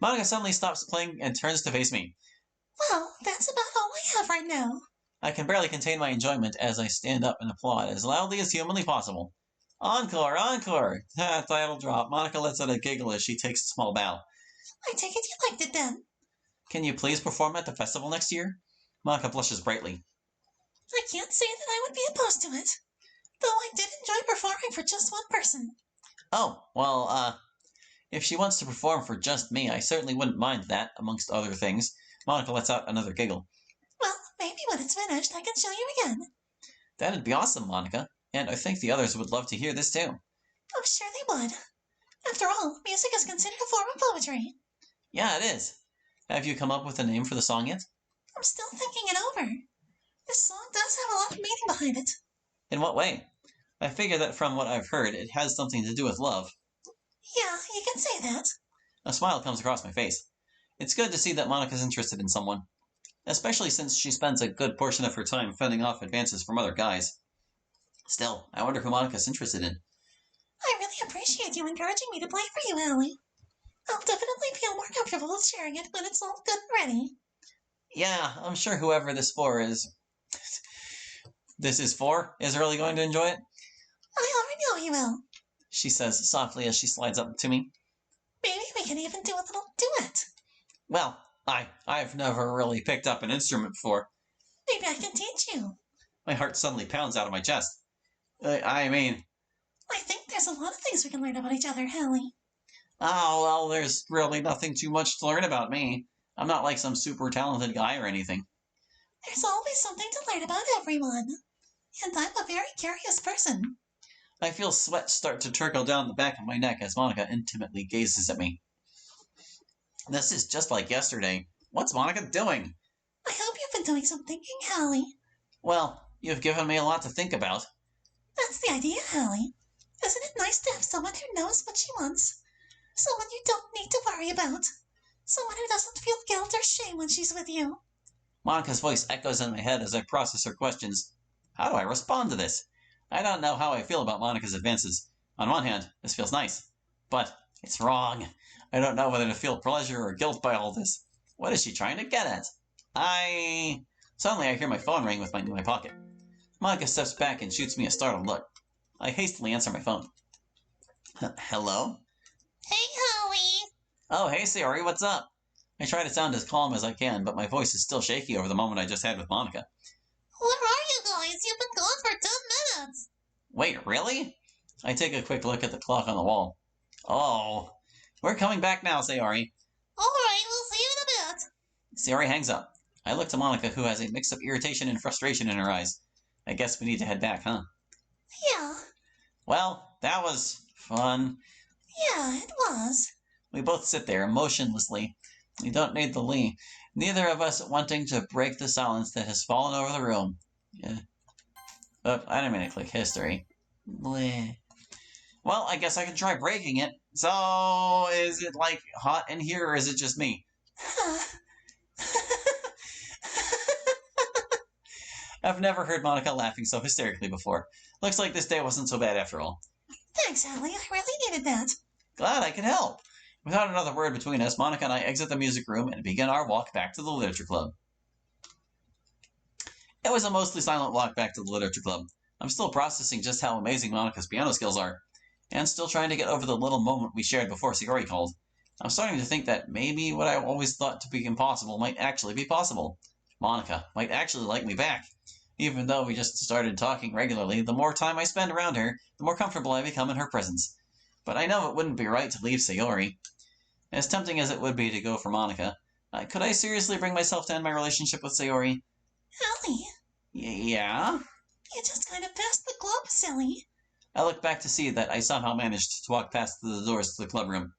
Monica suddenly stops playing and turns to face me. Well, that's about all I have right now. I can barely contain my enjoyment as I stand up and applaud as loudly as humanly possible. Encore! Encore! Title drop. Monica lets out a giggle as she takes a small bow. I take it you liked it then. Can you please perform at the festival next year? Monica blushes brightly. I can't say that I would be opposed to it, though I did enjoy performing for just one person. Oh, well, if she wants to perform for just me, I certainly wouldn't mind that, amongst other things. Monica lets out another giggle. Well, maybe when it's finished, I can show you again. That'd be awesome, Monica. And I think the others would love to hear this too. I'm sure they would. After all, music is considered a form of poetry. Yeah, it is. Have you come up with a name for the song yet? I'm still thinking it over. This song does have a lot of meaning behind it. In what way? I figure that from what I've heard, it has something to do with love. Yeah, you can say that. A smile comes across my face. It's good to see that Monica's interested in someone, especially since she spends a good portion of her time fending off advances from other guys. Still, I wonder who Monica's interested in. I really appreciate you encouraging me to play for you, Allie. I'll definitely feel more comfortable with sharing it when it's all good and ready. Yeah, I'm sure whoever this is for is really going to enjoy it. I already know you will, she says softly as she slides up to me. Maybe we can even do a little duet. Well, I've never really picked up an instrument before. Maybe I can teach you. My heart suddenly pounds out of my chest. I think there's a lot of things we can learn about each other, Hallie. Oh, well, there's really nothing too much to learn about me. I'm not like some super talented guy or anything. There's always something to learn about everyone. And I'm a very curious person. I feel sweat start to trickle down the back of my neck as Monica intimately gazes at me. This is just like yesterday. What's Monica doing? I hope you've been doing some thinking, Hallie. Well, you've given me a lot to think about. That's the idea, Hallie. Isn't it nice to have someone who knows what she wants? Someone you don't need to worry about. Someone who doesn't feel guilt or shame when she's with you. Monica's voice echoes in my head as I process her questions. How do I respond to this? I don't know how I feel about Monica's advances. On one hand, this feels nice. But it's wrong. I don't know whether to feel pleasure or guilt by all this. What is she trying to get at? Suddenly I hear my phone ring in my pocket. Monica steps back and shoots me a startled look. I hastily answer my phone. Hello? Hey, Howie. Oh, hey, Sayori, what's up? I try to sound as calm as I can, but my voice is still shaky over the moment I just had with Monica. Where are you guys? You've been gone for 10 minutes. Wait, really? I take a quick look at the clock on the wall. Oh, we're coming back now, Sayori. All right, we'll see you in a bit. Sayori hangs up. I look to Monica, who has a mix of irritation and frustration in her eyes. I guess we need to head back, huh? Yeah. Well, that was fun. Yeah, it was. We both sit there, motionlessly. We don't need the Lee. Neither of us wanting to break the silence that has fallen over the room. Yeah. Oh, I didn't mean to click history. Bleh. Well, I guess I can try breaking it. So, is it, like, hot in here, or is it just me? I've never heard Monica laughing so hysterically before. Looks like this day wasn't so bad after all. Thanks, Allie. I really needed that. Glad I could help. Without another word between us, Monica and I exit the music room and begin our walk back to the literature club. It was a mostly silent walk back to the literature club. I'm still processing just how amazing Monica's piano skills are, and still trying to get over the little moment we shared before Sayori called. I'm starting to think that maybe what I always thought to be impossible might actually be possible. Monica might actually like me back. Even though we just started talking regularly, the more time I spend around her, the more comfortable I become in her presence. But I know it wouldn't be right to leave Sayori. As tempting as it would be to go for Monica, could I seriously bring myself to end my relationship with Sayori? Allie. Yeah? You just kind of passed the club, silly. I look back to see that I somehow managed to walk past the doors to the club room.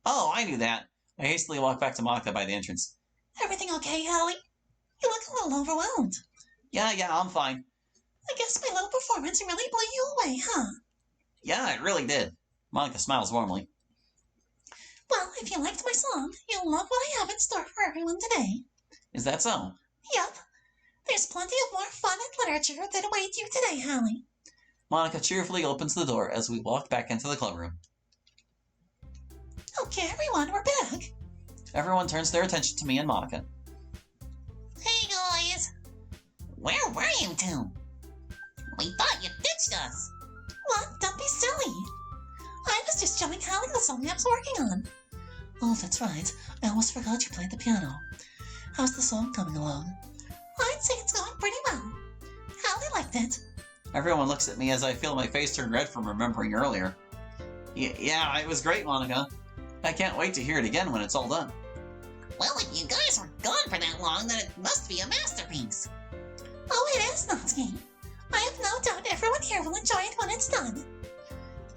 Oh, I knew that. I hastily walk back to Monica by the entrance. Everything okay, Allie? You look a little overwhelmed. Yeah, I'm fine. I guess my little performance really blew you away, huh? Yeah, it really did. Monica smiles warmly. Well, if you liked my song, you'll love what I have in store for everyone today. Is that so? Yep. There's plenty of more fun and literature that await you today, Hallie. Monica cheerfully opens the door as we walk back into the club room. Okay, everyone, we're back. Everyone turns their attention to me and Monica. Hey guys! Where were you two? We thought you ditched us. What? Don't be silly. I was just showing Hallie the song I was working on. Oh, that's right. I almost forgot you played the piano. How's the song coming along? I'd say it's going pretty well. Hallie liked it. Everyone looks at me as I feel my face turn red from remembering earlier. Yeah, it was great, Monica. I can't wait to hear it again when it's all done. Well, if you guys were gone for that long, then it must be a masterpiece. Oh, it is, Natsuki. I have no doubt everyone here will enjoy it when it's done.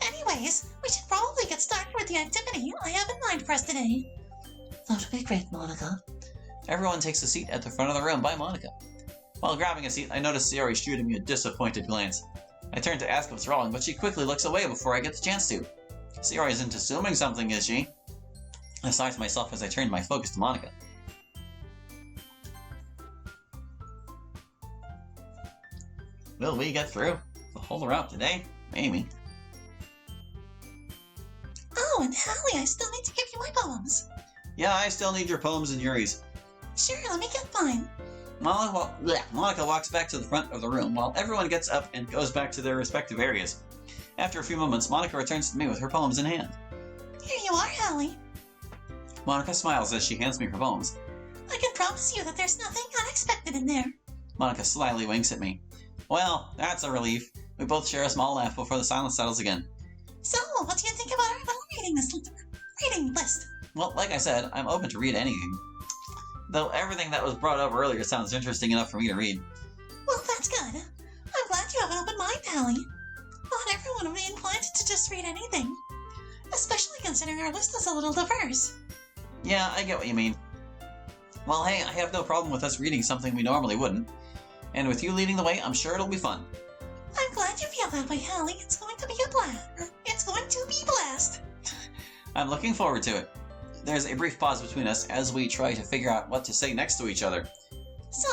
Anyways, we should probably get started with the activity I have in mind for us today. That would be great, Monica. Everyone takes a seat at the front of the room by Monica. While grabbing a seat, I notice Sayori shooting me a disappointed glance. I turn to ask what's wrong, but she quickly looks away before I get the chance to. Sayori isn't assuming something, is she? I sigh to myself as I turn my focus to Monica. Will we get through the whole route today? Maybe. Oh, and Hallie, I still need to give you my poems. Yeah, I still need your poems and Yuri's. Sure, let me get mine. Monica walks back to the front of the room while everyone gets up and goes back to their respective areas. After a few moments, Monica returns to me with her poems in hand. Here you are, Hallie. Monica smiles as she hands me her poems. I can promise you that there's nothing unexpected in there. Monica slyly winks at me. Well, that's a relief. We both share a small laugh before the silence settles again. So, what do you think about our little reading list? Well, like I said, I'm open to read anything. Though everything that was brought up earlier sounds interesting enough for me to read. Well, that's good. I'm glad you have an open mind, Hallie. Not everyone would be inclined to just read anything. Especially considering our list is a little diverse. Yeah, I get what you mean. Well, hey, I have no problem with us reading something we normally wouldn't. And with you leading the way, I'm sure it'll be fun. I'm glad you feel that way, Hallie. It's going to be a blast. It's going to be blast. I'm looking forward to it. There's a brief pause between us as we try to figure out what to say next to each other. So,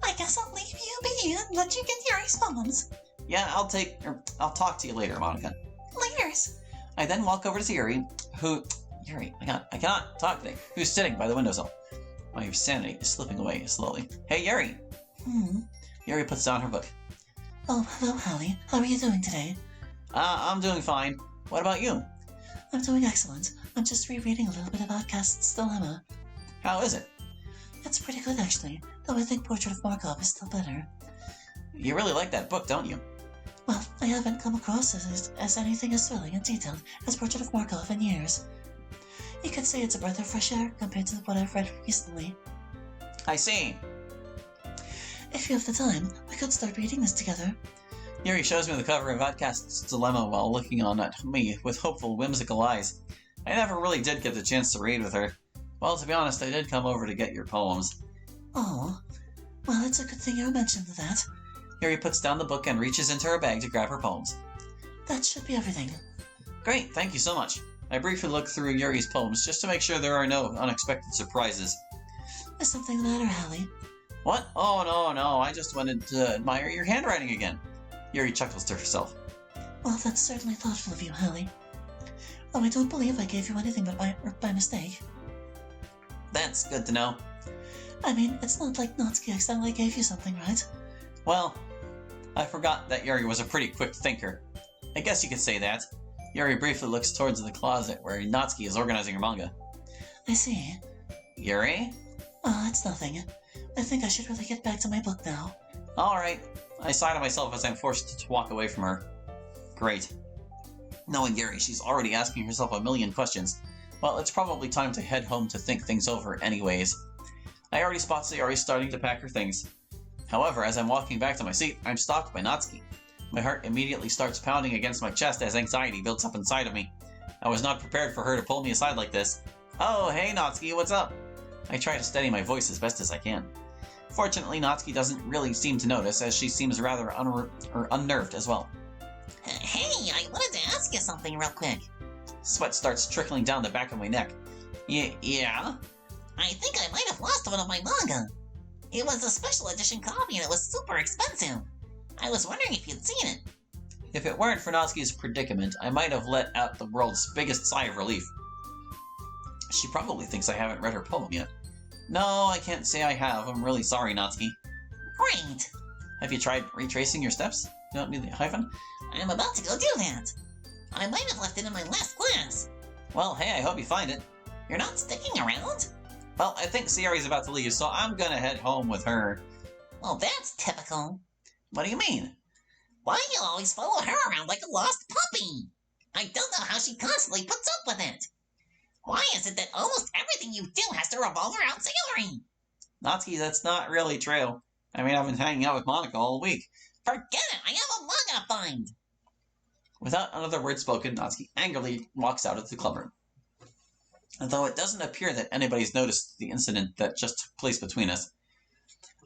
I guess I'll leave you be and let you get your response. Yeah, I'll talk to you later, Monica. Laters. I then walk over to Yuri, I cannot talk today, who's sitting by the windowsill. My sanity is slipping away slowly. Hey, Yuri! Yuri puts down her book. Oh, hello, Hallie. How are you doing today? I'm doing fine. What about you? I'm doing excellent. I'm just rereading a little bit of Outcast's Dilemma. How is it? It's pretty good, actually, though I think Portrait of Markov is still better. You really like that book, don't you? Well, I haven't come across as anything as thrilling and detailed as Portrait of Markov in years. You could say it's a breath of fresh air compared to what I've read recently. I see. If you have the time, we could start reading this together. Yuri shows me the cover of Outcast's Dilemma while looking on at me with hopeful, whimsical eyes. I never really did get the chance to read with her. Well, to be honest, I did come over to get your poems. Oh, well, it's a good thing you mentioned that. Yuri puts down the book and reaches into her bag to grab her poems. That should be everything. Great, thank you so much. I briefly look through Yuri's poems just to make sure there are no unexpected surprises. Is something the matter, Hallie? What? Oh, no, I just wanted to admire your handwriting again. Yuri chuckles to herself. Well, that's certainly thoughtful of you, Hallie. Oh, I don't believe I gave you anything but by mistake. That's good to know. I mean, it's not like Natsuki accidentally gave you something, right? Well, I forgot that Yuri was a pretty quick thinker. I guess you could say that. Yuri briefly looks towards the closet where Natsuki is organizing her manga. I see. Yuri? Oh, it's nothing. I think I should really get back to my book now. Alright. I sigh to myself as I'm forced to walk away from her. Great. Knowing Yuri, she's already asking herself a million questions. Well, it's probably time to head home to think things over anyways. I already spot Sayori starting to pack her things. However, as I'm walking back to my seat, I'm stopped by Natsuki. My heart immediately starts pounding against my chest as anxiety builds up inside of me. I was not prepared for her to pull me aside like this. Oh, hey Natsuki, what's up? I try to steady my voice as best as I can. Fortunately, Natsuki doesn't really seem to notice, as she seems rather unnerved as well. Hey, I wanted to ask you something real quick. Sweat starts trickling down the back of my neck. Yeah? I think I might have lost one of my manga. It was a special edition copy and it was super expensive. I was wondering if you'd seen it. If it weren't for Natsuki's predicament, I might have let out the world's biggest sigh of relief. She probably thinks I haven't read her poem yet. No, I can't say I have. I'm really sorry, Natsuki. Great! Have you tried retracing your steps? You don't need the hyphen? I'm about to go do that. I might have left it in my last class. Well, hey, I hope you find it. You're not sticking around? Well, I think Sayori's about to leave, so I'm gonna head home with her. Well, that's typical. What do you mean? Why you always follow her around like a lost puppy? I don't know how she constantly puts up with it. Why is it that almost everything you do has to revolve around Sayori? Natsuki, that's not really true. I mean, I've been hanging out with Monica all week. Forget it, I have a manga to find. Without another word spoken, Natsuki angrily walks out of the clubroom. Although it doesn't appear that anybody's noticed the incident that just took place between us,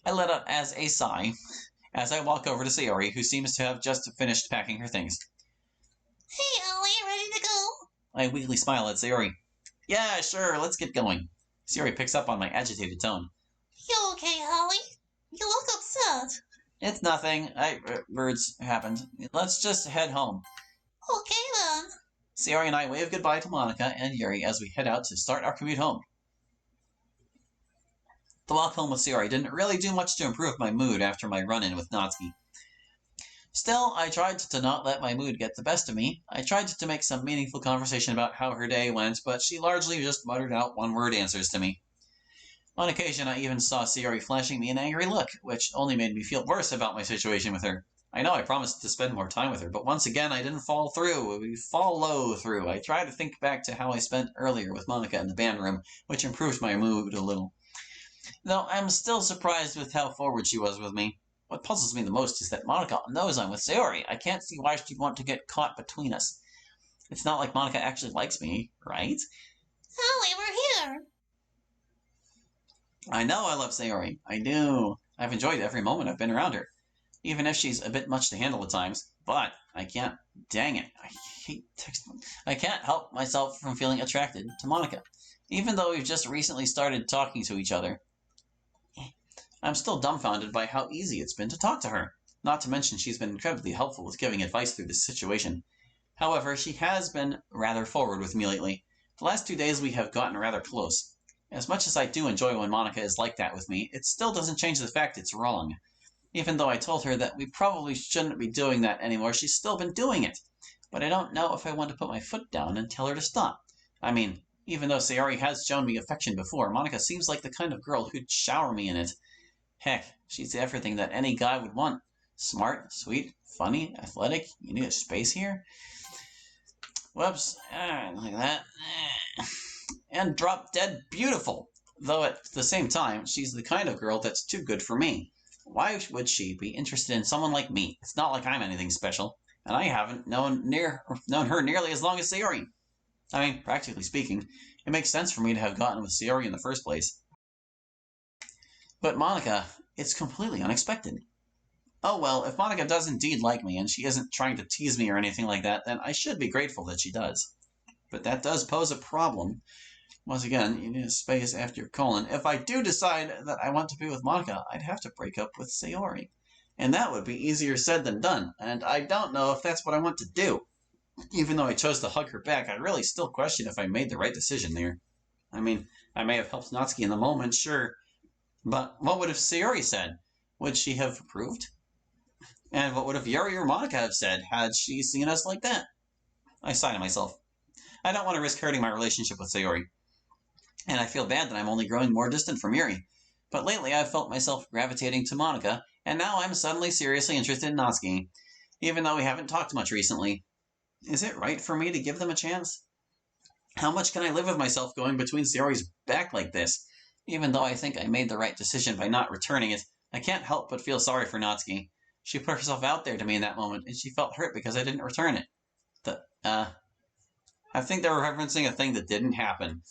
I let out as a sigh as I walk over to Sayori, who seems to have just finished packing her things. Hey, Ollie, ready to go? I weakly smile at Sayori. Yeah, sure, let's get going. Sayori picks up on my agitated tone. You okay, Ollie? You look upset. It's nothing. Words happened. Let's just head home. Okay, then. Sayori and I wave goodbye to Monica and Yuri as we head out to start our commute home. The walk home with Sayori didn't really do much to improve my mood after my run-in with Natsuki. Still, I tried to not let my mood get the best of me. I tried to make some meaningful conversation about how her day went, but she largely just muttered out one-word answers to me. On occasion, I even saw Sayori flashing me an angry look, which only made me feel worse about my situation with her. I know I promised to spend more time with her, but once again I didn't follow through. I tried to think back to how I spent earlier with Monica in the band room, which improved my mood a little. Though I'm still surprised with how forward she was with me. What puzzles me the most is that Monica knows I'm with Sayori. I can't see why she'd want to get caught between us. It's not like Monica actually likes me, right? Ollie, we're here. I know I love Sayori. I do. I've enjoyed every moment I've been around her. Even if she's a bit much to handle at times. But I can't. Dang it. I hate texting. I can't help myself from feeling attracted to Monica. Even though we've just recently started talking to each other. I'm still dumbfounded by how easy it's been to talk to her. Not to mention she's been incredibly helpful with giving advice through this situation. However, she has been rather forward with me lately. The last 2 days we have gotten rather close. As much as I do enjoy when Monica is like that with me, it still doesn't change the fact it's wrong. Even though I told her that we probably shouldn't be doing that anymore, she's still been doing it. But I don't know if I want to put my foot down and tell her to stop. I mean, even though Sayori has shown me affection before, Monica seems like the kind of girl who'd shower me in it. Heck, she's everything that any guy would want. Smart, sweet, funny, athletic. You need a space here? Whoops. Like that. And drop dead beautiful. Though at the same time, she's the kind of girl that's too good for me. Why would she be interested in someone like me? It's not like I'm anything special. And I haven't known her nearly as long as Sayori. I mean, practically speaking, it makes sense for me to have gotten with Sayori in the first place. But Monica, it's completely unexpected. Oh well, if Monica does indeed like me and she isn't trying to tease me or anything like that, then I should be grateful that she does. But that does pose a problem. Once again, you need a space after your colon. If I do decide that I want to be with Monica, I'd have to break up with Sayori. And that would be easier said than done, and I don't know if that's what I want to do. Even though I chose to hug her back, I really still question if I made the right decision there. I mean, I may have helped Natsuki in the moment, sure. But what would have Sayori said? Would she have approved? And what would have Yuri or Monica have said had she seen us like that? I sigh to myself. I don't want to risk hurting my relationship with Sayori. And I feel bad that I'm only growing more distant from Yuri. But lately I've felt myself gravitating to Monica, and now I'm suddenly seriously interested in Natsuki, even though we haven't talked much recently. Is it right for me to give them a chance? How much can I live with myself going between Sayori's back like this? Even though I think I made the right decision by not returning it, I can't help but feel sorry for Natsuki. She put herself out there to me in that moment, and she felt hurt because I didn't return it. I think they were referencing a thing that didn't happen.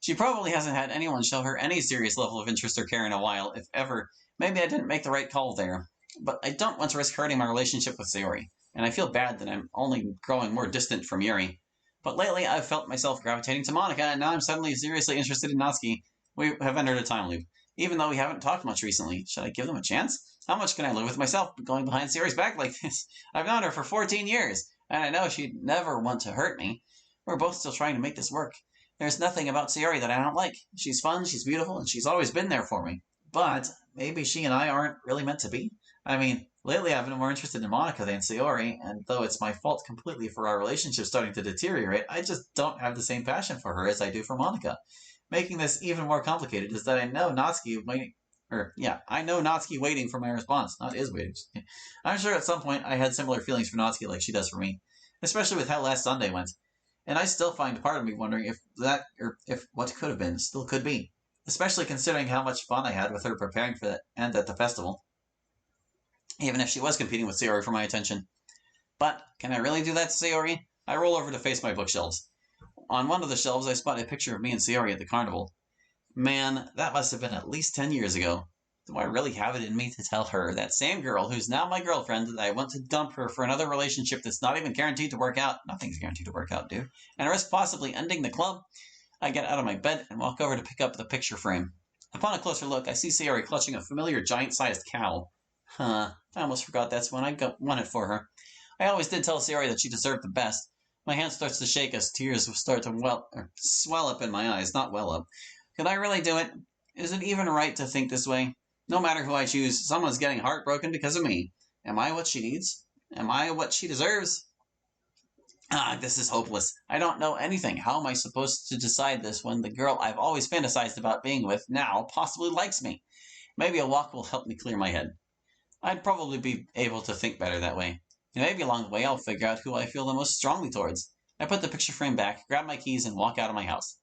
She probably hasn't had anyone show her any serious level of interest or care in a while, if ever. Maybe I didn't make the right call there. But I don't want to risk hurting my relationship with Sayori, and I feel bad that I'm only growing more distant from Yuri. But lately I've felt myself gravitating to Monica, and now I'm suddenly seriously interested in Natsuki. We have entered a time loop. Even though we haven't talked much recently, should I give them a chance? How much can I live with myself going behind Sayori's back like this? I've known her for 14 years, and I know she'd never want to hurt me. We're both still trying to make this work. There's nothing about Sayori that I don't like. She's fun, she's beautiful, and she's always been there for me. But maybe she and I aren't really meant to be. I mean, lately I've been more interested in Monica than Sayori, and though it's my fault completely for our relationship starting to deteriorate, I just don't have the same passion for her as I do for Monica. Making this even more complicated is that I know Natsuki waiting for my response, not is waiting. I'm sure at some point I had similar feelings for Natsuki like she does for me, especially with how last Sunday went. And I still find part of me wondering if that, or if what could have been, still could be. Especially considering how much fun I had with her preparing for that and at the festival. Even if she was competing with Sayori for my attention. But can I really do that to Sayori? I roll over to face my bookshelves. On one of the shelves, I spot a picture of me and Sayori at the carnival. Man, that must have been at least 10 years ago. Do I really have it in me to tell her, that same girl who's now my girlfriend, that I want to dump her for another relationship that's not even guaranteed to work out? Nothing's guaranteed to work out, dude. And risk possibly ending the club? I get out of my bed and walk over to pick up the picture frame. Upon a closer look, I see Sayori clutching a familiar giant-sized cow. I almost forgot that's when I won it for her. I always did tell Sayori that she deserved the best. My hand starts to shake as tears start to swell up in my eyes, not well up. Could I really do it? Is it even right to think this way? No matter who I choose, someone's getting heartbroken because of me. Am I what she needs? Am I what she deserves? This is hopeless. I don't know anything. How am I supposed to decide this when the girl I've always fantasized about being with now possibly likes me? Maybe a walk will help me clear my head. I'd probably be able to think better that way. And maybe along the way I'll figure out who I feel the most strongly towards. I put the picture frame back, grab my keys, and walk out of my house.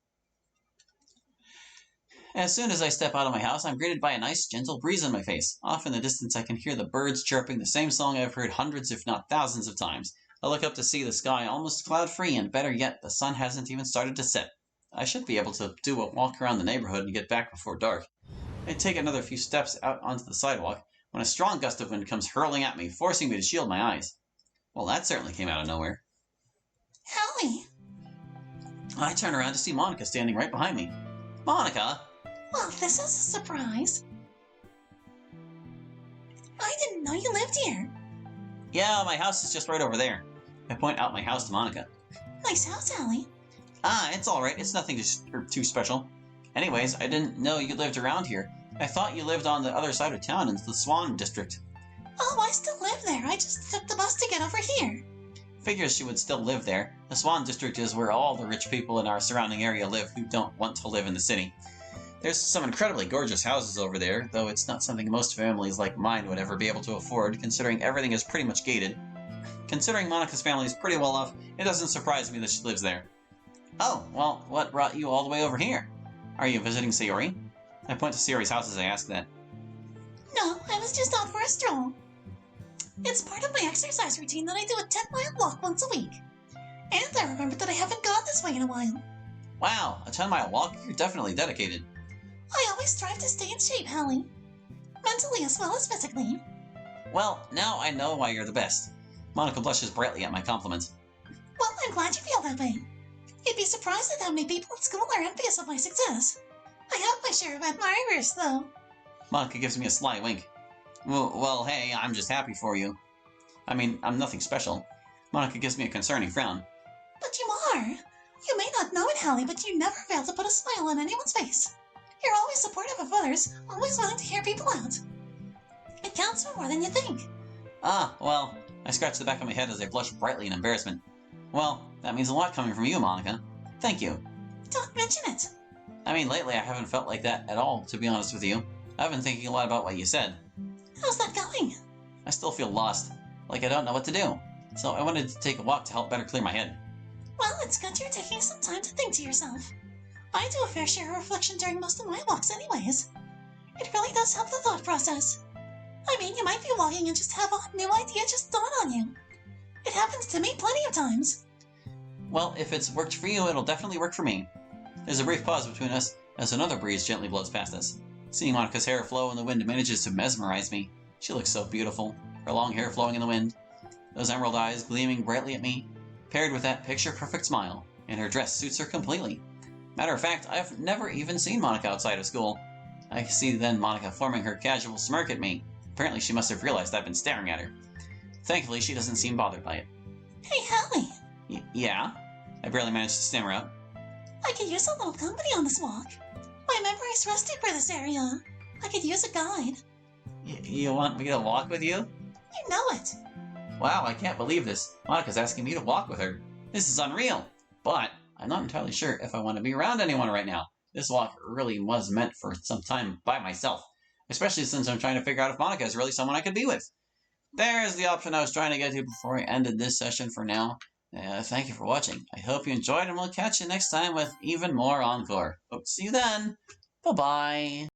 As soon as I step out of my house, I'm greeted by a nice, gentle breeze in my face. Off in the distance, I can hear the birds chirping the same song I've heard hundreds, if not thousands of times. I look up to see the sky almost cloud-free, and better yet, the sun hasn't even started to set. I should be able to do a walk around the neighborhood and get back before dark. I take another few steps out onto the sidewalk when a strong gust of wind comes hurling at me, forcing me to shield my eyes. Well, that certainly came out of nowhere. Hallie! I turn around to see Monica standing right behind me. Monica! Well, this is a surprise. I didn't know you lived here. Yeah, my house is just right over there. I point out my house to Monica. Nice house, Hallie. It's alright. It's nothing too special. Anyways, I didn't know you lived around here. I thought you lived on the other side of town in the Swan District. Oh, I still live there. I just took the bus to get over here. Figures she would still live there. The Swan District is where all the rich people in our surrounding area live who don't want to live in the city. There's some incredibly gorgeous houses over there, though it's not something most families like mine would ever be able to afford, considering everything is pretty much gated. Considering Monica's family is pretty well off, it doesn't surprise me that she lives there. Oh, well, what brought you all the way over here? Are you visiting Sayori? I point to Sayori's house as I ask that. No, I was just out for a stroll. It's part of my exercise routine that I do a 10-mile walk once a week. And I remembered that I haven't gone this way in a while. Wow, a 10-mile walk? You're definitely dedicated. I always strive to stay in shape, Hallie. Mentally as well as physically. Well, now I know why you're the best. Monica blushes brightly at my compliment. Well, I'm glad you feel that way. You'd be surprised at how many people at school are envious of my success. I have my share of admirers, though. Monica gives me a sly wink. Well, hey, I'm just happy for you. I mean, I'm nothing special. Monica gives me a concerning frown. But you are. You may not know it, Hallie, but you never fail to put a smile on anyone's face. You're always supportive of others, always willing to hear people out. It counts for more than you think. Well, I scratch the back of my head as I blush brightly in embarrassment. Well, that means a lot coming from you, Monica. Thank you. Don't mention it. I mean, lately I haven't felt like that at all, to be honest with you. I've been thinking a lot about what you said. How's that going? I still feel lost, like I don't know what to do. So I wanted to take a walk to help better clear my head. Well, it's good you're taking some time to think to yourself. I do a fair share of reflection during most of my walks anyways. It really does help the thought process. I mean, you might be walking and just have a new idea just dawn on you. It happens to me plenty of times. Well, if it's worked for you, it'll definitely work for me. There's a brief pause between us as another breeze gently blows past us. Seeing Monica's hair flow in the wind manages to mesmerize me. She looks so beautiful, her long hair flowing in the wind, those emerald eyes gleaming brightly at me, paired with that picture-perfect smile, and her dress suits her completely. Matter of fact, I've never even seen Monica outside of school. I see then Monica forming her casual smirk at me. Apparently she must have realized I've been staring at her. Thankfully, she doesn't seem bothered by it. Hey, Hallie. Yeah? I barely managed to stammer out. I could use a little company on this walk. My memory's rusty for this area. I could use a guide. You want me to walk with you? You know it. Wow, I can't believe this. Monika's asking me to walk with her. This is unreal. But I'm not entirely sure if I want to be around anyone right now. This walk really was meant for some time by myself, especially since I'm trying to figure out if Monika is really someone I could be with. There's the option I was trying to get to before I ended this session for now. Thank you for watching. I hope you enjoyed, and we'll catch you next time with even more Encore. Hope to see you then. Bye-bye.